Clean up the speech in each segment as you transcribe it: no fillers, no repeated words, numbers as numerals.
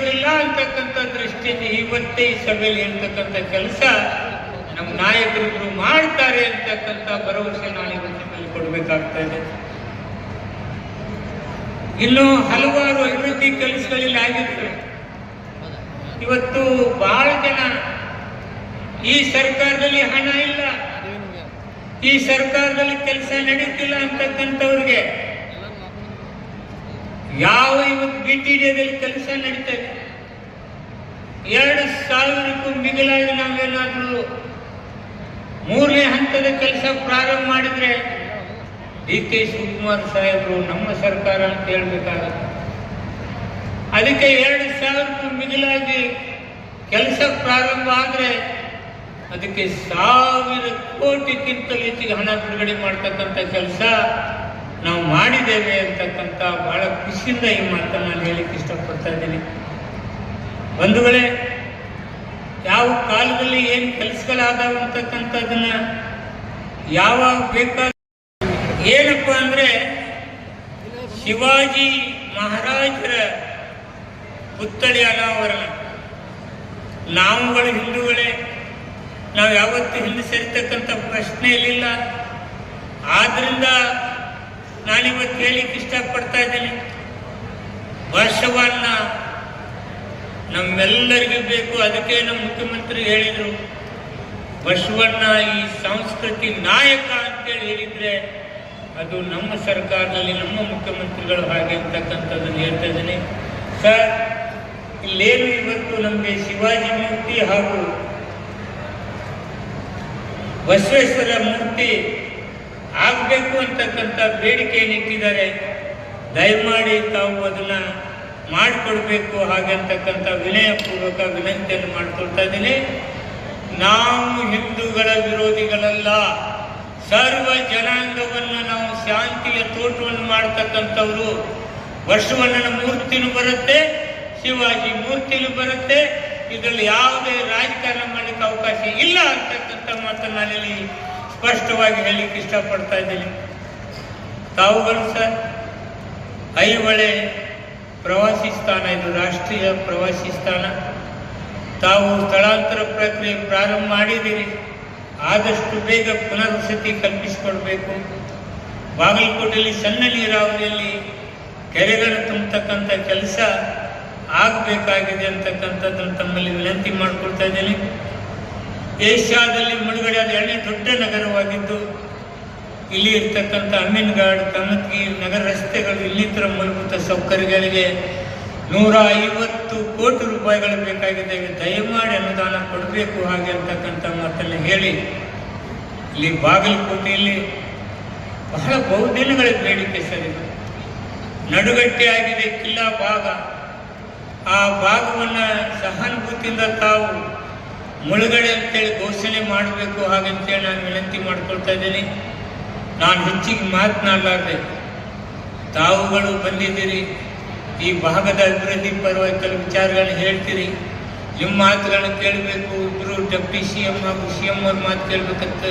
ನಡೆಯೋದಿಲ್ಲ ಅಂತಕ್ಕಂಥ ದೃಷ್ಟಿಯಿಂದ ಇವತ್ತೇ ಈ ಸಭೆಯಲ್ಲಿ ಇರ್ತಕ್ಕಂಥ ಕೆಲಸ ನಮ್ಮ ನಾಯಕರಿಬ್ರು ಮಾಡ್ತಾರೆ ಅಂತಕ್ಕಂಥ ಭರವಸೆ ನಾನು ಇವತ್ತಿನಲ್ಲಿ ಕೊಡಬೇಕಾಗ್ತಾ ಇದೆ. ಇನ್ನು ಹಲವಾರು ಅಭಿವೃದ್ಧಿ ಕೆಲಸಗಳಲ್ಲಿ ಆಗಿರ್ತವೆ. ಇವತ್ತು ಬಹಳ ಜನ ಈ ಸರ್ಕಾರದಲ್ಲಿ ಹಣ ಇಲ್ಲ, ಈ ಸರ್ಕಾರದಲ್ಲಿ ಕೆಲಸ ನಡೀತಿಲ್ಲ ಅಂತಕ್ಕಂಥವ್ರಿಗೆ ಯಾವ ಇವತ್ತು ಬಿಟಿಡಿಯಲ್ಲಿ ಕೆಲಸ ನಡೀತಾ ಇದೆ. 2,000ಕ್ಕೂ ಮಿಗಿಲಾಗಿ ನಾವೇನಾದ್ರೂ 3ನೇ ಹಂತದ ಕೆಲಸ ಪ್ರಾರಂಭ ಮಾಡಿದ್ರೆ ಡಿ.ಕೆ. ಶಿವಕುಮಾರ್ ಸಾಹೇಬರು ನಮ್ಮ ಸರ್ಕಾರ ಅಂತ ಹೇಳ್ಬೇಕಾಗತ್ತೆ. ಅದಕ್ಕೆ 2,000ಕ್ಕೂ ಮಿಗಿಲಾಗಿ ಕೆಲಸ ಪ್ರಾರಂಭ ಆದ್ರೆ ಅದಕ್ಕೆ 1,000 ಕೋಟಿಗಿಂತಲೂ ಹೆಚ್ಚಿಗೆ ಹಣ ಬಿಡುಗಡೆ ಮಾಡ್ತಕ್ಕಂಥ ಕೆಲಸ ನಾವು ಮಾಡಿದ್ದೇವೆ ಅಂತಕ್ಕಂಥ ಬಹಳ ಖುಷಿಯಿಂದ ಈ ಮಾತನ್ನು ನಾನು ಹೇಳಿಕ್ಕೆ ಇಷ್ಟಪಡ್ತಾ ಇದ್ದೀನಿ. ಬಂಧುಗಳೇ, ಯಾವ ಕಾಲದಲ್ಲಿ ಏನು ಕೆಲಸಗಳಾದವು ಅಂತಕ್ಕಂಥದ್ದನ್ನ ಯಾವಾಗ ಬೇಕಾದ ಏನಪ್ಪ ಅಂದ್ರೆ ಶಿವಾಜಿ ಮಹಾರಾಜರ ಪುತ್ಥಳಿ ಅನಾವರಣ. ನಾವುಗಳು ಹಿಂದೂಗಳೇ, ನಾವು ಯಾವತ್ತೂ ಹಿಂದೆ ಸರಿತಕ್ಕಂಥ ಪ್ರಶ್ನೆ ಇರಲಿಲ್ಲ. ಆದ್ರಿಂದ ನಾನಿವತ್ತು ಹೇಳಿಕ್ಕೆ ಇಷ್ಟಪಡ್ತಾ ಇದ್ದೀನಿ, ವರ್ಷವನ್ನ ನಮ್ಮೆಲ್ಲರಿಗೂ ಬೇಕು. ಅದಕ್ಕೆ ನಮ್ಮ ಮುಖ್ಯಮಂತ್ರಿ ಹೇಳಿದರು, ಬಸವಣ್ಣ ಈ ಸಂಸ್ಕೃತಿ ನಾಯಕ ಅಂತೇಳಿ ಹೇಳಿದ್ರೆ ಅದು ನಮ್ಮ ಸರ್ಕಾರದಲ್ಲಿ ನಮ್ಮ ಮುಖ್ಯಮಂತ್ರಿಗಳು ಹಾಗೆ ಅಂತಕ್ಕಂಥದ್ದನ್ನು ಹೇಳ್ತಾ ಇದ್ದೀನಿ. ಸರ್, ಇಲ್ಲೇನು ಇವತ್ತು ನಮಗೆ ಶಿವಾಜಿ ಮೂರ್ತಿ ಹಾಗೂ ಬಸವೇಶ್ವರ ಮೂರ್ತಿ ಆಗಬೇಕು ಅಂತಕ್ಕಂಥ ಬೇಡಿಕೆಯನ್ನು ಇಟ್ಟಿದ್ದಾರೆ. ದಯಮಾಡಿ ತಾವು ಅದನ್ನ ಮಾಡಿಕೊಡ್ಬೇಕು ಹಾಗೆ ಅಂತಕ್ಕಂಥ ವಿನಯಪೂರ್ವಕ ವಿನಂತಿಯನ್ನು ಮಾಡಿಕೊಳ್ತಾ ಇದ್ದೀನಿ. ನಾವು ಹಿಂದೂಗಳ ವಿರೋಧಿಗಳಲ್ಲ. ಸರ್ವ ಜನಾಂಗವನ್ನು ನಾವು ಶಾಂತಿಯ ತೋಟವನ್ನು ಮಾಡ್ತಕ್ಕಂಥವ್ರು. ಬಸವಣ್ಣನ ಮೂರ್ತಿನೂ ಬರುತ್ತೆ, ಶಿವಾಜಿ ಮೂರ್ತಿನೂ ಬರುತ್ತೆ. ಇದರಲ್ಲಿ ಯಾವುದೇ ರಾಜಕಾರಣ ಮಾಡಲಿಕ್ಕೆ ಅವಕಾಶ ಇಲ್ಲ ಅಂತಕ್ಕಂಥ ಮಾತನ್ನು ನಾನಿಲ್ಲಿ ಸ್ಪಷ್ಟವಾಗಿ ಹೇಳಲಿಕ್ಕೆ ಇಷ್ಟಪಡ್ತಾ ಇದ್ದೀನಿ. ತಾವುಗಳು ಸರ್, ಐಹೊಳೆ ಪ್ರವಾಸಿ ಸ್ಥಾನ, ಇದು ರಾಷ್ಟ್ರೀಯ ಪ್ರವಾಸಿ ಸ್ಥಾನ. ತಾವು ಸ್ಥಳಾಂತರ ಪ್ರಕ್ರಿಯೆ ಪ್ರಾರಂಭ ಮಾಡಿದ್ದೀರಿ. ಆದಷ್ಟು ಬೇಗ ಪುನರ್ವಸತಿ ಕಲ್ಪಿಸಿಕೊಡ್ಬೇಕು. ಬಾಗಲಕೋಟೆಯಲ್ಲಿ ಸಣ್ಣ ನೀರಾವರಿಯಲ್ಲಿ ಕೆರೆಗಳನ್ನು ತುಂಬತಕ್ಕಂಥ ಕೆಲಸ ಆಗಬೇಕಾಗಿದೆ ಅಂತಕ್ಕಂಥದ್ದನ್ನು ತಮ್ಮಲ್ಲಿ ವಿನಂತಿ ಮಾಡಿಕೊಳ್ತಾ ಇದ್ದೀನಿ. ಏಷ್ಯಾದಲ್ಲಿ ಮುಳುಗಡೆಯಾದ 2ನೇ ದೊಡ್ಡ ನಗರವಾಗಿದ್ದು, ಇಲ್ಲಿ ಇರ್ತಕ್ಕಂಥ ಅಮೀನ್ಗಾಡ್, ಕಮತ್ಗೀರ್ ನಗರ ರಸ್ತೆಗಳು, ಇನ್ನಿತರ ಮೂಲಭೂತ ಸೌಕರ್ಯಗಳಿಗೆ 150 ಕೋಟಿ ರೂಪಾಯಿಗಳು ಬೇಕಾಗಿದೆ. ದಯಮಾಡಿ ಅನುದಾನ ಕೊಡಬೇಕು ಹಾಗೆ ಅಂತಕ್ಕಂಥ ಮಾತನ್ನು ಹೇಳಿ, ಇಲ್ಲಿ ಬಾಗಲಕೋಟೆಯಲ್ಲಿ ಬಹಳ ಬಹುದಿನಗಳ ಬೇಡಿಕೆ ಸರ್, ಇದು ನಡುಗಟ್ಟೆ ಆಗಿದೆ ಕಿಲ್ಲಾ ಭಾಗ. ಆ ಭಾಗವನ್ನು ಸಹಾನುಭೂತಿಯಿಂದ ತಾವು ಮುಳುಗಡೆ ಅಂತೇಳಿ ಘೋಷಣೆ ಮಾಡಬೇಕು ಹಾಗಂತೇಳಿ ನಾನು ವಿನಂತಿ ಮಾಡ್ಕೊಳ್ತಾ ಇದ್ದೀನಿ. ನಾನು ಹೆಚ್ಚಿಗೆ ಮಾತನಾಡಲಾರ್ದೆ, ತಾವುಗಳು ಬಂದಿದ್ದೀರಿ, ಈ ಭಾಗದ ಅಭಿವೃದ್ಧಿ ಪರವಾಗಿ ಕೆಲವು ವಿಚಾರಗಳನ್ನ ಹೇಳ್ತೀರಿ. ನಿಮ್ಮ ಮಾತುಗಳನ್ನ ಕೇಳಬೇಕು. ಇಬ್ಬರು ಡೆಪ್ಟಿ CM ಹಾಗೂ CM ಅವ್ರ ಮಾತು ಕೇಳಬೇಕಂತ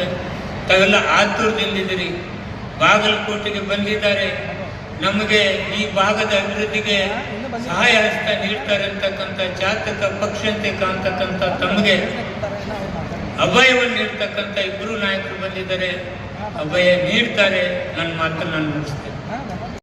ತಾವೆಲ್ಲ ಆತುರದಿಂದಿದ್ದೀರಿ. ಬಾಗಲಕೋಟೆಗೆ ಬಂದಿದ್ದಾರೆ, ನಮಗೆ ಈ ಭಾಗದ ಅಭಿವೃದ್ಧಿಗೆ ಸಹಾಯ ಹಸ್ತ ನೀಡ್ತಾರೆ ಅಂತಕ್ಕಂಥ ಜಾತಕ ಪಕ್ಷಂತೆ ಕಾಣ್ತಕ್ಕಂಥ ತಮಗೆ ಅಭಯವನ್ನು ನೀಡ್ತಕ್ಕಂಥ ಇಬ್ಬರು ನಾಯಕರು ಬಂದಿದ್ದಾರೆ. ಅಭಯ ನೀಡ್ತಾರೆ. ನನ್ನ ಮಾತನ್ನು ನಾನು ಮುಗಿಸ್ತೇನೆ.